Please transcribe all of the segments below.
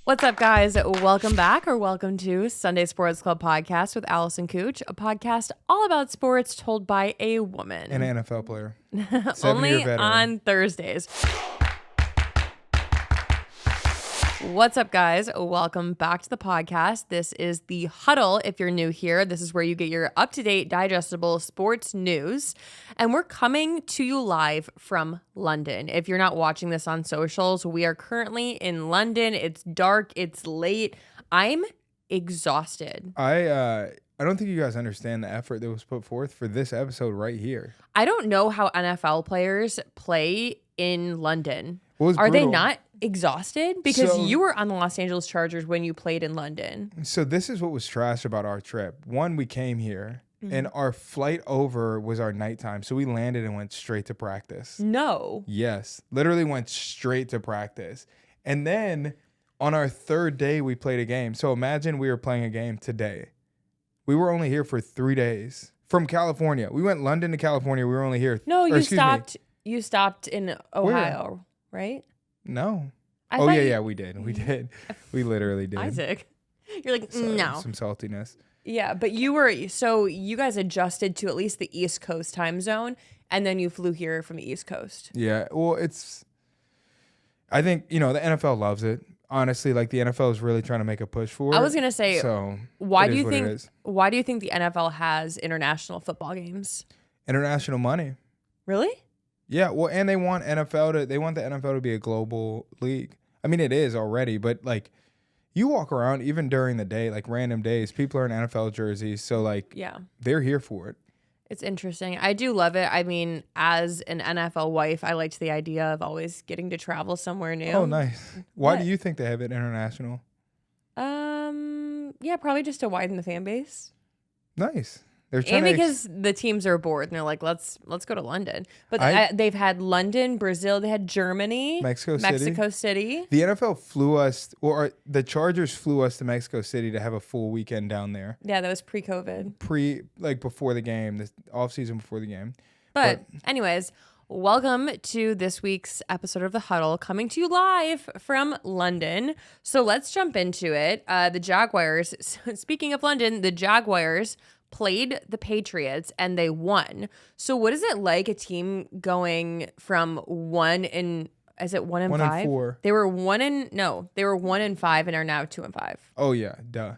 What's up, guys? Welcome back or welcome to Sunday Sports Club podcast with Allison Kuch, a podcast all about sports told by a woman. An NFL player. Only on Thursdays. What's up, guys? Welcome back to the podcast. This is the Huddle. If you're new here, this is where you get your up-to-date, digestible sports news. And we're coming to you live from London. If you're not watching this on socials, we are currently in London. It's dark. It's late. I'm exhausted. I don't think you guys understand the effort that was put forth for this episode right here. I don't know how NFL players play in London. Are they not exhausted? Because you were on the Los Angeles Chargers when you played in London. So this is what was trash about our trip. One, we came here and our flight over was our nighttime. So we landed and went straight to practice. No. Yes. Literally went straight to practice. And then on our third day, we played a game. So imagine we were playing a game today. We were only here for 3 days from California. We went London to California. We were only here. No, you stopped. You stopped in Ohio, right? No. We did. We literally did. Isaac, you're like, no. Some saltiness. Yeah, but you guys adjusted to at least the East Coast time zone, and then you flew here from the East Coast. Yeah, well, I think, the NFL loves it. Honestly, like the NFL is really trying to make a push for it. I was going to say, so why do you think the NFL has international football games? International money. Really? Yeah, well, and they want the NFL to be a global league. I mean, it is already, but like you walk around even during the day, like random days, people are in NFL jerseys, so like they're here for it. It's interesting. I do love it. I mean, as an NFL wife, I liked the idea of always getting to travel somewhere new. Oh, nice. Why do you think they have it international? Yeah, probably just to widen the fan base. Nice. And because the teams are bored and they're like, let's go to London. But they've had London, Brazil, they had Germany, Mexico City. The NFL flew us, or the Chargers flew us to Mexico City to have a full weekend down there. Yeah, that was pre-COVID. Before the game, the off-season before the game. But anyways, welcome to this week's episode of The Huddle, coming to you live from London. So let's jump into it. The Jaguars, speaking of London, the Jaguars played the Patriots and they won. So what is it like a team going from 1 and 5? 1 and 4. They were 1 and 5 and are now 2 and 5. Oh yeah, duh.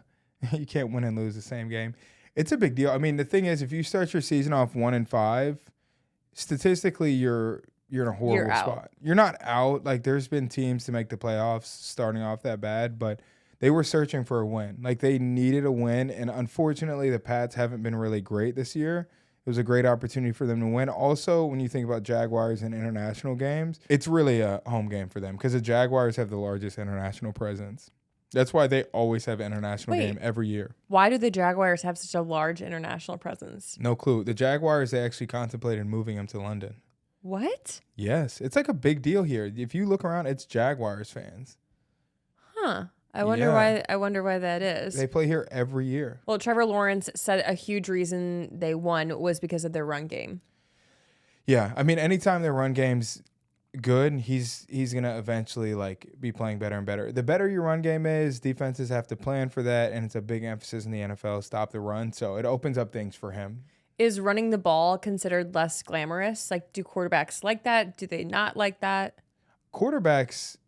You can't win and lose the same game. It's a big deal. I mean, the thing is, if you start your season off 1 and 5, statistically you're in a horrible spot. You're not out. Like there's been teams to make the playoffs starting off that bad, but they were searching for a win. Like they needed a win, and unfortunately the Pats haven't been really great this year. It was a great opportunity for them to win. Also, when you think about Jaguars and international games, it's really a home game for them because the Jaguars have the largest international presence. That's why they always have an international game every year. Why do the Jaguars have such a large international presence? No clue. The Jaguars, they actually contemplated moving them to London. What? Yes. It's like a big deal here. If you look around, it's Jaguars fans. Huh. I wonder why that is. They play here every year. Well, Trevor Lawrence said a huge reason they won was because of their run game. Yeah, I mean, anytime their run game's good, he's gonna eventually be playing better and better. The better your run game is, defenses have to plan for that, and it's a big emphasis in the NFL, stop the run. So it opens up things for him. Is running the ball considered less glamorous? Like, do quarterbacks like that? Do they not like that? Quarterbacks,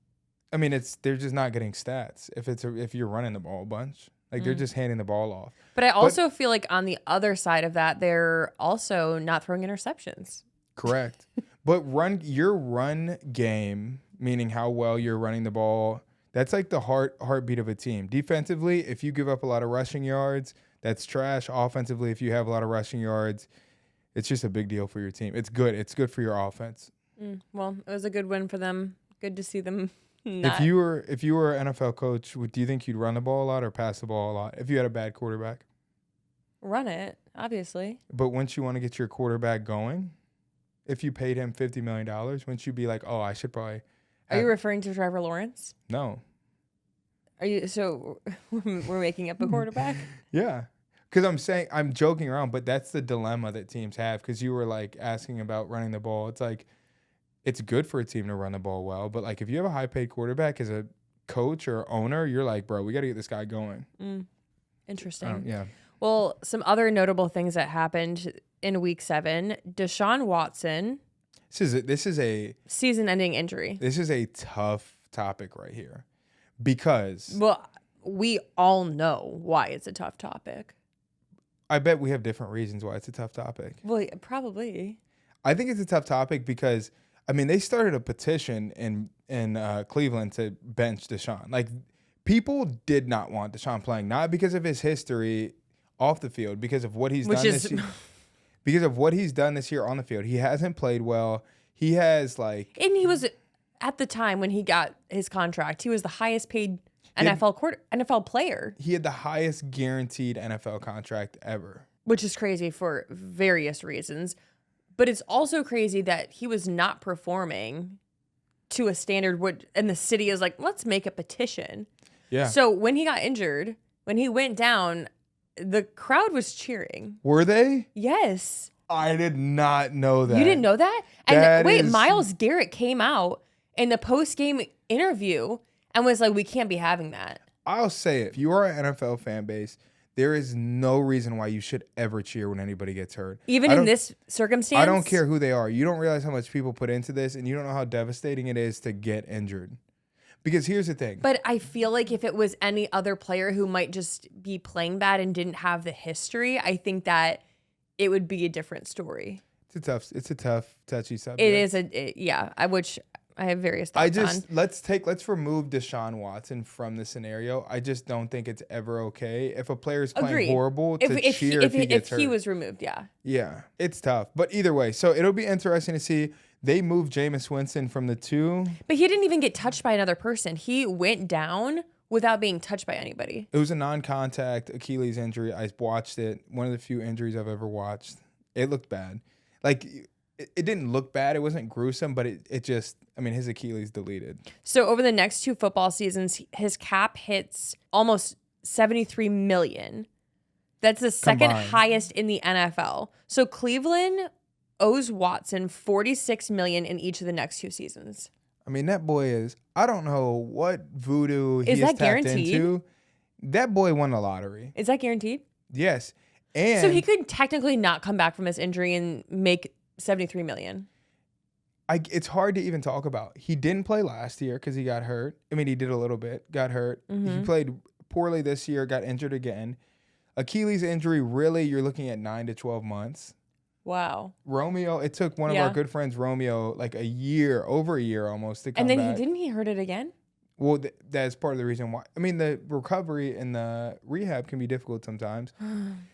I mean, they're just not getting stats if you're running the ball a bunch. Like they're just handing the ball off. But I also feel like on the other side of that, they're also not throwing interceptions. Correct. But your run game, meaning how well you're running the ball, that's like the heartbeat of a team. Defensively, if you give up a lot of rushing yards, that's trash. Offensively, if you have a lot of rushing yards, it's just a big deal for your team. It's good. It's good for your offense. Well, it was a good win for them. Good to see them. If you were an NFL coach, do you think you'd run the ball a lot or pass the ball a lot if you had a bad quarterback? Run it, obviously. But wouldn't you want to get your quarterback going? If you paid him $50 million, wouldn't you be like, oh, I should probably... Are you referring to Trevor Lawrence? No. Are you? So we're making up a quarterback? Yeah. Because I'm joking around, but that's the dilemma that teams have. Because you were asking about running the ball. It's it's good for a team to run the ball well, but if you have a high-paid quarterback as a coach or owner, you're like, bro, we got to get this guy going. Interesting. Yeah. Well, some other notable things that happened in week 7, Deshaun Watson. This is a season-ending injury. This is a tough topic right here because. Well, we all know why it's a tough topic. I bet we have different reasons why it's a tough topic. Well, probably. I think it's a tough topic because, I mean, they started a petition in Cleveland to bench Deshaun. Like, people did not want Deshaun playing, not because of his history off the field, because of what he's done this year. Because of what he's done this year on the field. He hasn't played well. He has, like... And he was, at the time when he got his contract, he was the highest paid NFL player. He had the highest guaranteed NFL contract ever. Which is crazy for various reasons. But it's also crazy that he was not performing to a standard, and the city is like, let's make a petition. Yeah. So when he got injured, when he went down, the crowd was cheering. Were they? Yes. I did not know that. You didn't know that? And Myles Garrett came out in the post-game interview and was like, we can't be having that. I'll say it. If you are an NFL fan base, there is no reason why you should ever cheer when anybody gets hurt. Even in this circumstance? I don't care who they are. You don't realize how much people put into this, and you don't know how devastating it is to get injured. Because here's the thing. But I feel like if it was any other player who might just be playing bad and didn't have the history, I think that it would be a different story. It's a tough, touchy subject. It is which I have various thoughts on. Let's remove Deshaun Watson from the scenario. I just don't think it's ever okay if a player is playing horrible to cheer if he gets hurt. If he was removed, yeah. Yeah, it's tough. But either way, so it'll be interesting to see. They moved Jameis Winston from the 2. But he didn't even get touched by another person. He went down without being touched by anybody. It was a non-contact Achilles injury. I watched it. One of the few injuries I've ever watched. It looked bad. Like, it didn't look bad. It wasn't gruesome, but it just, I mean, his Achilles deleted. So over the next 2 football seasons, his cap hits almost $73 million. That's the second highest in the NFL. So Cleveland owes Watson $46 million in each of the next 2 seasons. I mean, that boy is, I don't know what voodoo he is tapped guaranteed? into. That boy won the lottery. Is that guaranteed? Yes. And so he could technically not come back from this injury and make $73 million. It's hard to even talk about. He didn't play last year because he got hurt. I mean, he did a little bit, got hurt. Mm-hmm. He played poorly this year, got injured again. Achilles injury, really, you're looking at 9 to 12 months. Wow. Romeo, it took one of our good friends, Romeo, like over a year almost to come back. And then didn't he hurt it again? Well, that's part of the reason why. I mean, the recovery and the rehab can be difficult sometimes.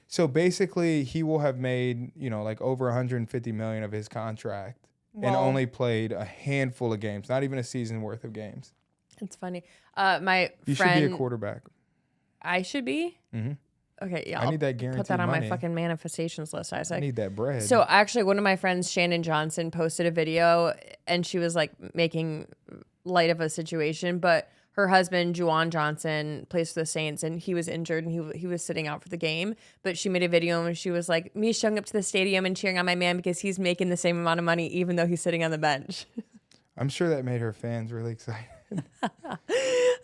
So basically, he will have made, like over $150 million of his contract and only played a handful of games, not even a season worth of games. It's funny. You should be a quarterback. I should be? Mm-hmm. Okay, yeah. I need that guaranteed put that on money. my fucking manifestations list, Isaac. I need that bread. So actually, one of my friends, Shannon Johnson, posted a video, and she was like making light of a situation, but her husband, Juwan Johnson, plays for the Saints, and he was injured, and he was sitting out for the game. But she made a video, and she was like, me showing up to the stadium and cheering on my man because he's making the same amount of money, even though he's sitting on the bench. I'm sure that made her fans really excited.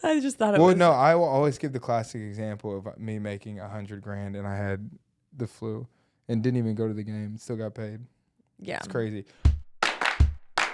I just thought it was... Well, no, I will always give the classic example of me making $100,000 and I had the flu and didn't even go to the game, still got paid. Yeah. It's crazy.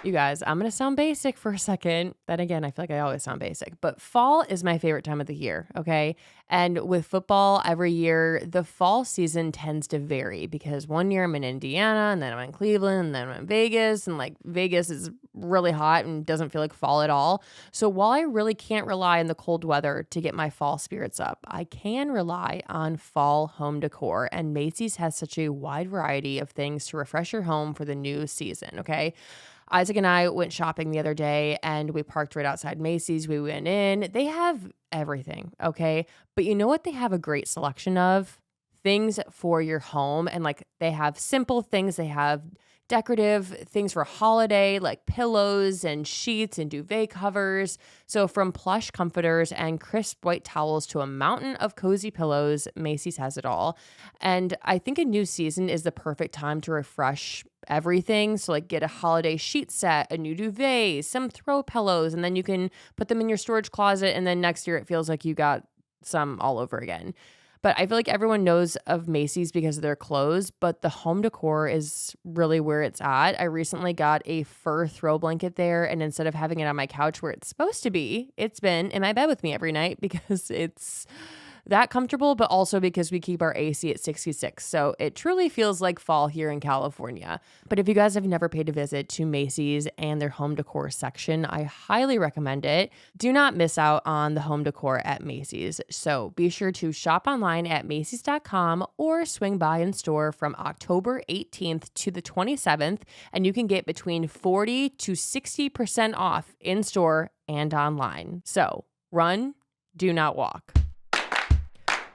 You guys, I'm going to sound basic for a second. Then again, I feel like I always sound basic. But fall is my favorite time of the year, okay? And with football, every year, the fall season tends to vary because one year I'm in Indiana, and then I'm in Cleveland, and then I'm in Vegas, and like Vegas is really hot and doesn't feel like fall at all. So while I really can't rely on the cold weather to get my fall spirits up, I can rely on fall home decor. And Macy's has such a wide variety of things to refresh your home for the new season, okay? Isaac and I went shopping the other day and we parked right outside Macy's. We went in. They have everything, okay? But you know what they have a great selection of? Things for your home. And like they have simple things. They have decorative things for holiday, like pillows and sheets and duvet covers. So from plush comforters and crisp white towels to a mountain of cozy pillows, Macy's has it all. And I think a new season is the perfect time to refresh everything. So like get a holiday sheet set, a new duvet, some throw pillows, and then you can put them in your storage closet. And then next year it feels like you got some all over again. But I feel like everyone knows of Macy's because of their clothes, but the home decor is really where it's at. I recently got a fur throw blanket there, and instead of having it on my couch where it's supposed to be, it's been in my bed with me every night because it's that comfortable, but also because we keep our AC at 66. So it truly feels like fall here in California. But if you guys have never paid a visit to Macy's and their home decor section, I highly recommend it. Do not miss out on the home decor at Macy's. So be sure to shop online at Macys.com or swing by in store from October 18th to the 27th, and you can get between 40 to 60% off in store and online. So run, do not walk.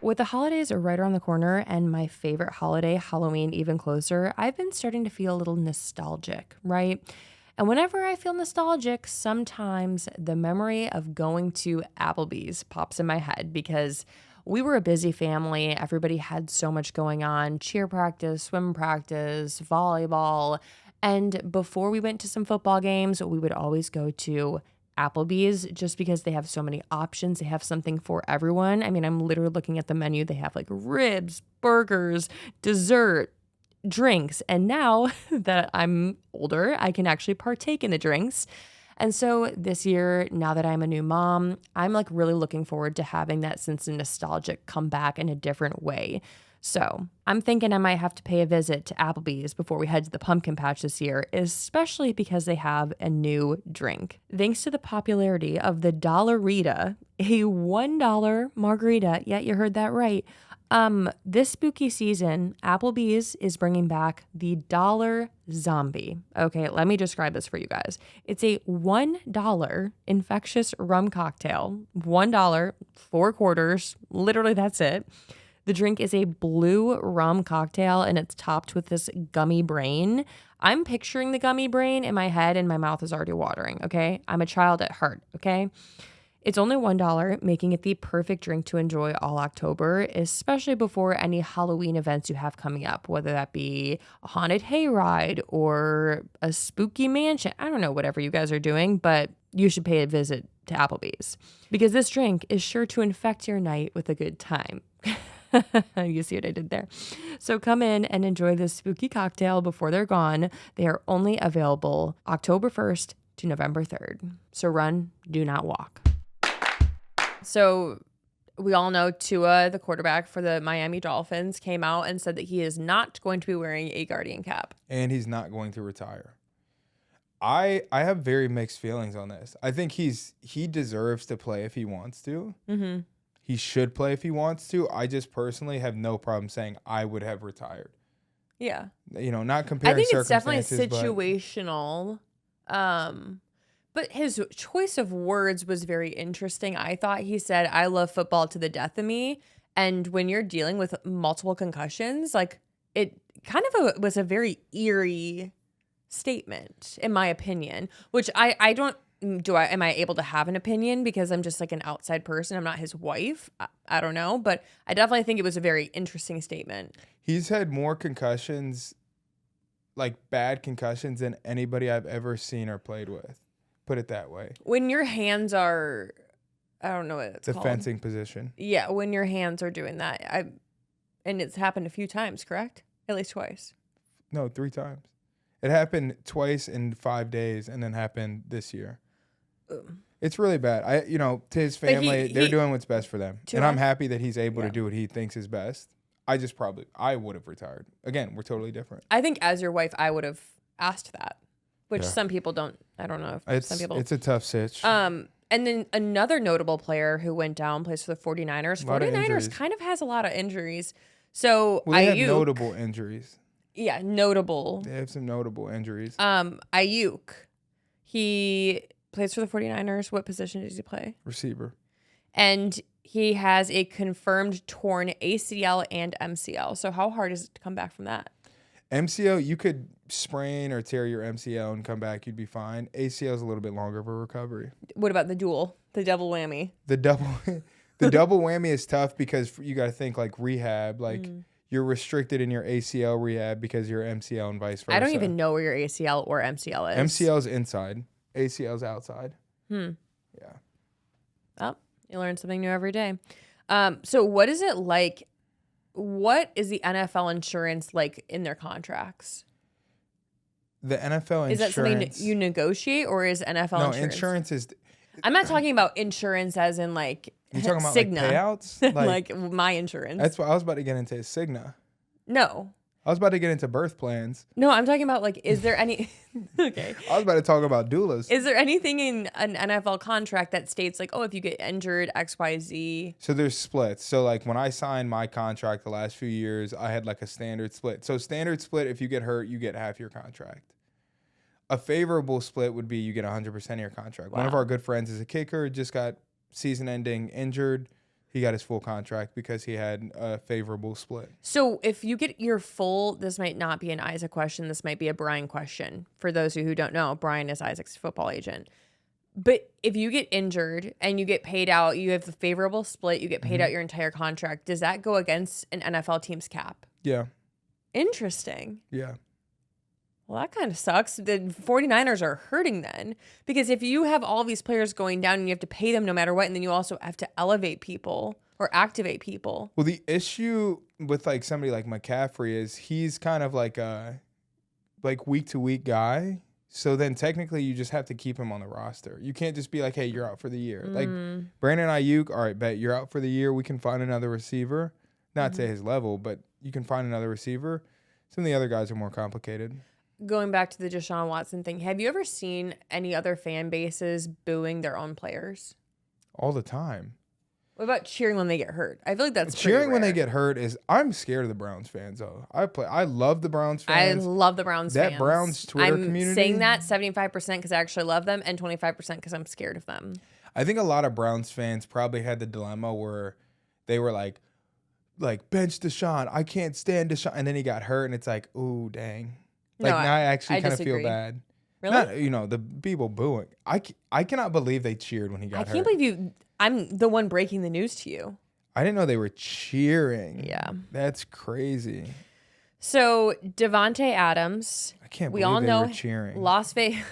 With the holidays right around the corner and my favorite holiday, Halloween, even closer, I've been starting to feel a little nostalgic, right? And whenever I feel nostalgic, sometimes the memory of going to Applebee's pops in my head because we were a busy family. Everybody had so much going on, cheer practice, swim practice, volleyball. And before we went to some football games, we would always go to Applebee's just because they have so many options. They have something for everyone. I mean, I'm literally looking at the menu. They have like ribs, burgers, dessert, drinks. And now that I'm older, I can actually partake in the drinks. And so this year, now that I'm a new mom, I'm like really looking forward to having that sense of nostalgic come back in a different way. So I'm thinking I might have to pay a visit to Applebee's before we head to the pumpkin patch this year, especially because they have a new drink. Thanks to the popularity of the Dollarita, a $1 margarita, yeah, you heard that right. This spooky season, Applebee's is bringing back the Dollar Zombie. Okay, let me describe this for you guys. It's a $1 infectious rum cocktail. $1, 4 quarters, literally that's it. The drink is a blue rum cocktail, and it's topped with this gummy brain. I'm picturing the gummy brain in my head, and my mouth is already watering, okay? I'm a child at heart, okay? It's only $1, making it the perfect drink to enjoy all October, especially before any Halloween events you have coming up, whether that be a haunted hayride or a spooky mansion. I don't know, whatever you guys are doing, but you should pay a visit to Applebee's because this drink is sure to infect your night with a good time. You see what I did there? So come in and enjoy this spooky cocktail before they're gone. They are only available October 1st to November 3rd. So run, do not walk. So we all know Tua, the quarterback for the Miami Dolphins, came out and said that he is not going to be wearing a Guardian cap. And he's not going to retire. I have very mixed feelings on this. I think he deserves to play if he wants to. Mm-hmm. He should play if he wants to. I just personally have no problem saying I would have retired. Yeah. You know, not comparing I think it's circumstances, definitely situational. But his choice of words was very interesting. I thought he said, I love football to the death of me. And when you're dealing with multiple concussions, like it kind of was a very eerie statement, in my opinion, which I don't. Am I able to have an opinion because I'm just like an outside person? I'm not his wife. I don't know, but I definitely think it was a very interesting statement. He's had more concussions, like bad concussions, than anybody I've ever seen or played with. Put it that way. When your hands are, I don't know what it's called. The fencing position. Yeah, when your hands are doing that. And it's happened a few times, correct? At least twice. No, 3 times. It happened twice in 5 days and then happened this year. It's really bad. To his family, they're doing what's best for them. And I'm happy that he's able to do what he thinks is best. I would have retired. Again, we're totally different. I think as your wife, I would have asked that, which some people don't. I don't know if some people. It's a tough sitch. And then another notable player who went down plays for the 49ers. 49ers kind of has a lot of injuries. So they have notable injuries. Yeah, notable. They have some notable injuries. Ayuk, he plays for the 49ers. What position does he play? Receiver. And he has a confirmed torn ACL and MCL. So how hard is it to come back from that? MCL, you could sprain or tear your MCL and come back, you'd be fine. ACL is a little bit longer of a recovery. What about the double whammy? The double whammy is tough because you got to think like rehab, like you're restricted in your ACL rehab because you're MCL and vice versa. I don't even know where your ACL or MCL is. MCL is inside, ACL is outside. Yeah. Oh, you learn something new every day. So what is it like? What is the NFL insurance like in their contracts? The NFL insurance. Is that something you negotiate, or is NFL insurance? No, insurance is. I'm not talking about insurance as in like You're talking about Cigna. like payouts? Like my insurance. That's what I was about to get into. Cigna. No. I was about to get into birth plans. No, I'm talking about like, is there any? Okay. I was about to talk about doulas. Is there anything in an NFL contract that states like, oh, if you get injured, X, Y, Z? So there's splits. So like when I signed my contract the last few years, I had like a standard split. So standard split, if you get hurt, you get half your contract. A favorable split would be you get 100% of your contract. Wow. One of our good friends is a kicker, just got season-ending injured. He got his full contract because he had a favorable split. So if you get your full, this might not be an Isaac question. This might be a Brian question. For those who don't know, Brian is Isaac's football agent. But if you get injured and you get paid out, you have the favorable split, you get paid out your entire contract. Does that go against an NFL team's cap? Yeah. Interesting. Yeah. Well, that kind of sucks. The 49ers are hurting then, because if you have all these players going down and you have to pay them no matter what, and then you also have to elevate people or activate people. Well, the issue with like somebody like McCaffrey is he's kind of like a week to week guy. So then technically you just have to keep him on the roster. You can't just be like, hey, you're out for the year. Like Brandon Ayuk, all right, bet you're out for the year. We can find another receiver. Not to his level, but you can find another receiver. Some of the other guys are more complicated. Going back to the Deshaun Watson thing, have you ever seen any other fan bases booing their own players? All the time. What about cheering when they get hurt? I feel like that's cheering rare. When they get hurt is I'm scared of the Browns fans though. I love the Browns fans. I love the Browns fans. That Browns Twitter community. I'm saying that 75% because I actually love them and 25% because I'm scared of them. I think a lot of Browns fans probably had the dilemma where they were like bench Deshaun. I can't stand Deshaun, and then he got hurt, and it's like, ooh, dang. Like, now I actually kind of feel bad. Really? Not, the people booing. I cannot believe they cheered when he got hurt. I can't believe I'm the one breaking the news to you. I didn't know they were cheering. Yeah. That's crazy. So, Davante Adams. I can't believe they were cheering. Las Vegas.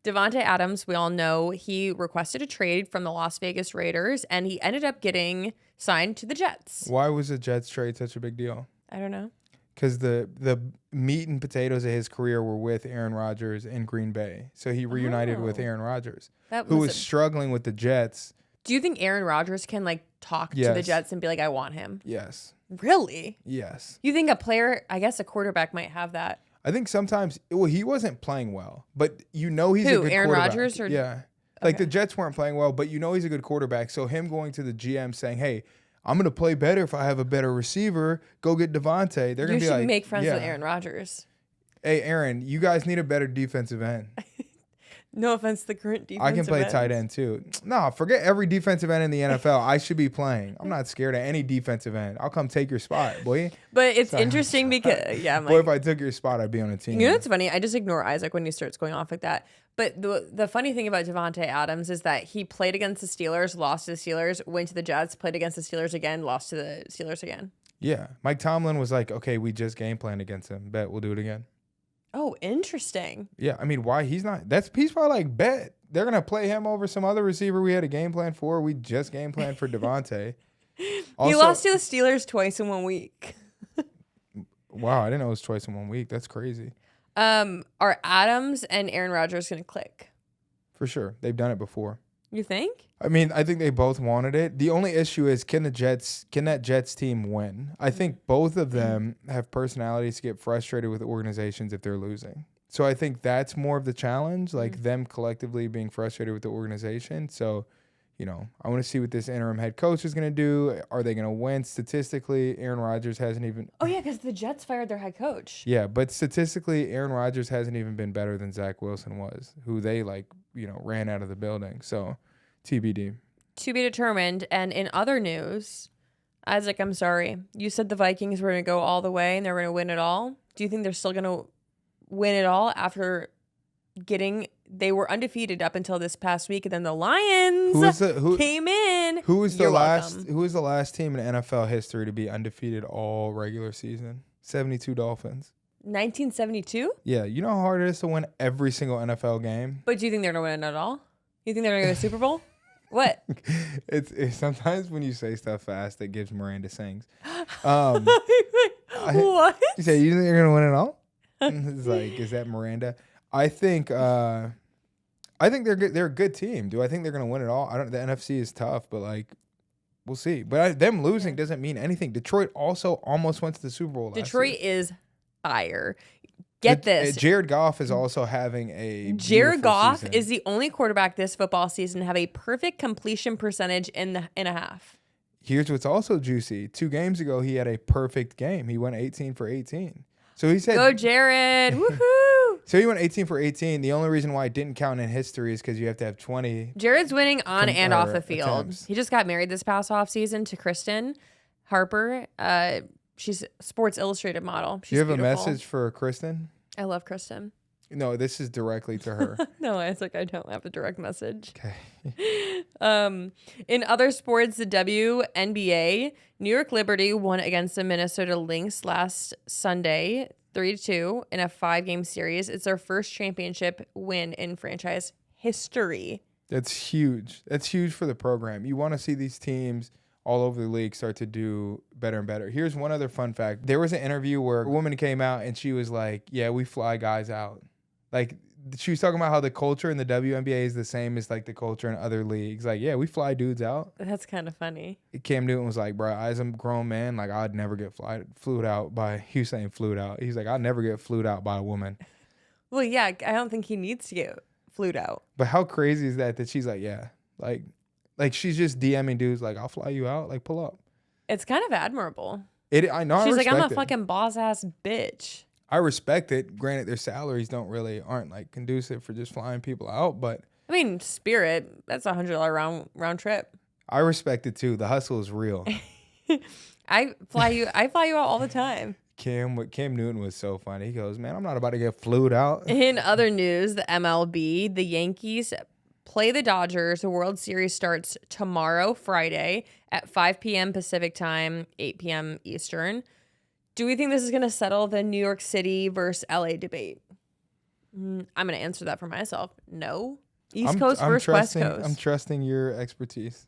Davante Adams, we all know he requested a trade from the Las Vegas Raiders, and he ended up getting signed to the Jets. Why was the Jets trade such a big deal? I don't know. Because the meat and potatoes of his career were with Aaron Rodgers in Green Bay. So he reunited with Aaron Rodgers, who was struggling with the Jets. Do you think Aaron Rodgers can talk to the Jets and be like, I want him? Yes. Really? Yes. You think a player, I guess a quarterback might have that? I think sometimes, he wasn't playing well, but he's a good quarterback. Aaron Rodgers? Yeah. Like the Jets weren't playing well, but he's a good quarterback. So him going to the GM saying, hey, I'm going to play better if I have a better receiver. Go get Davante. They're going to be like, you should make friends with Aaron Rodgers. Hey, Aaron, you guys need a better defensive end. No offense to the current defensive I can play ends. tight end too. No, forget every defensive end in the NFL. I should be playing. I'm not scared of any defensive end. I'll come take your spot, boy. But it's interesting because, boy, if I took your spot, I'd be on a team. You know what's funny? I just ignore Isaac when he starts going off like that. But the funny thing about Davante Adams is that he played against the Steelers, lost to the Steelers, went to the Jets, played against the Steelers again, lost to the Steelers again. Yeah. Mike Tomlin was like, okay, we just game planned against him. Bet we'll do it again. Oh, interesting. Yeah. I mean, why? He's probably like, bet. They're going to play him over some other receiver we had a game plan for. We just game planned for Davante. He lost to the Steelers twice in 1 week. Wow. I didn't know it was twice in 1 week. That's crazy. Are Adams and Aaron Rodgers going to click? For sure. They've done it before. You think? I mean, I think they both wanted it. The only issue is can that Jets team win? I think both of them have personalities to get frustrated with organizations if they're losing. So I think that's more of the challenge, like them collectively being frustrated with the organization. So, I want to see what this interim head coach is going to do. Are they going to win statistically? Aaron Rodgers hasn't even... Oh, yeah, because the Jets fired their head coach. Yeah, but statistically, Aaron Rodgers hasn't even been better than Zach Wilson was, who they, ran out of the building. So, TBD. To be determined. And in other news, Isaac, I'm sorry. You said the Vikings were going to go all the way and they're going to win it all. Do you think they're still going to win it all after they were undefeated up until this past week, and then the Lions came in. Who was the last team in NFL history to be undefeated all regular season? 72 Dolphins. 1972? Yeah, you know how hard it is to win every single NFL game? But do you think they're going to win it at all? You think they're going to go to the Super Bowl? What? It's sometimes when you say stuff fast, it gives Miranda sings. What? You say, you think they're going to win it all? It's like, is that Miranda? I think they're good. They're a good team. Do I think they're going to win it all? The NFC is tough, but like, we'll see. But them losing doesn't mean anything. Detroit also almost went to the Super Bowl last Detroit year. is fire. Get this. Jared Goff is also having a Jared Goff season. is the only quarterback this football season to have a perfect completion percentage in a half. Here's what's also juicy. 2 games ago, he had a perfect game. He went 18 for 18. So he said, "Go Jared!" Woohoo! So he went 18 for 18. The only reason why it didn't count in history is because you have to have 20. Jared's winning on and off the field. Attempts. He just got married this past offseason to Kristen Harper. She's a Sports Illustrated model. She's Do you have beautiful. a message for Kristen? I love Kristen. No, this is directly to her. No, it's like I don't have a direct message. Okay. In other sports, the WNBA, New York Liberty won against the Minnesota Lynx last Sunday, 3-2 in a 5-game series. It's their first championship win in franchise history. That's huge. That's huge for the program. You want to see these teams all over the league start to do better and better. Here's one other fun fact. There was an interview where a woman came out and she was like, yeah, we fly guys out. Like, she was talking about how the culture in the WNBA is the same as like the culture in other leagues. Like, yeah, we fly dudes out. That's kind of funny. Cam Newton was like, bro, as a grown man, like I'd never get flued out by, he was saying flued out. He's like, I'd never get flued out by a woman. Well, yeah, I don't think he needs to get flued out. But how crazy is that she's like, yeah, like she's just DMing dudes like, I'll fly you out, like pull up. It's kind of admirable. I know. She's like, I'm a it. fucking boss ass bitch. I respect it. Granted, their salaries aren't like conducive for just flying people out, but I mean, Spirit, that's $100 round trip. I respect it too. The hustle is real. I fly you out all the time. Cam Newton was so funny. He goes, man, I'm not about to get flued out. In other news, the MLB, the Yankees play the Dodgers. The World Series starts tomorrow, Friday, at 5 p.m. Pacific time, 8 p.m. Eastern. Do we think this is going to settle the New York City versus LA debate? I'm going to answer that for myself. No. East Coast versus West Coast. I'm trusting your expertise.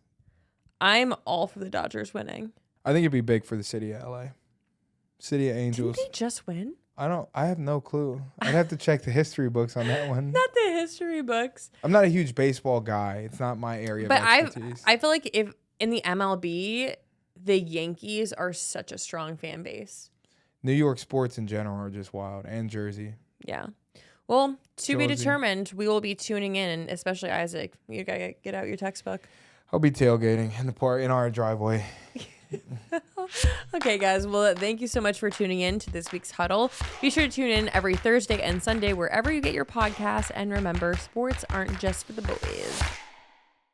I'm all for the Dodgers winning. I think it'd be big for the city of LA. City of Angels. Didn't they just win? I have no clue. I'd have to check the history books on that one. Not the history books. I'm not a huge baseball guy. It's not my area of expertise. I feel like if in the MLB, the Yankees are such a strong fan base. New York sports in general are just wild, and Jersey. Yeah. Well, to be determined. We will be tuning in, especially Isaac. You gotta get out your textbook. I'll be tailgating in our driveway. Okay, guys. Well, thank you so much for tuning in to this week's Huddle. Be sure to tune in every Thursday and Sunday wherever you get your podcasts. And remember, sports aren't just for the boys.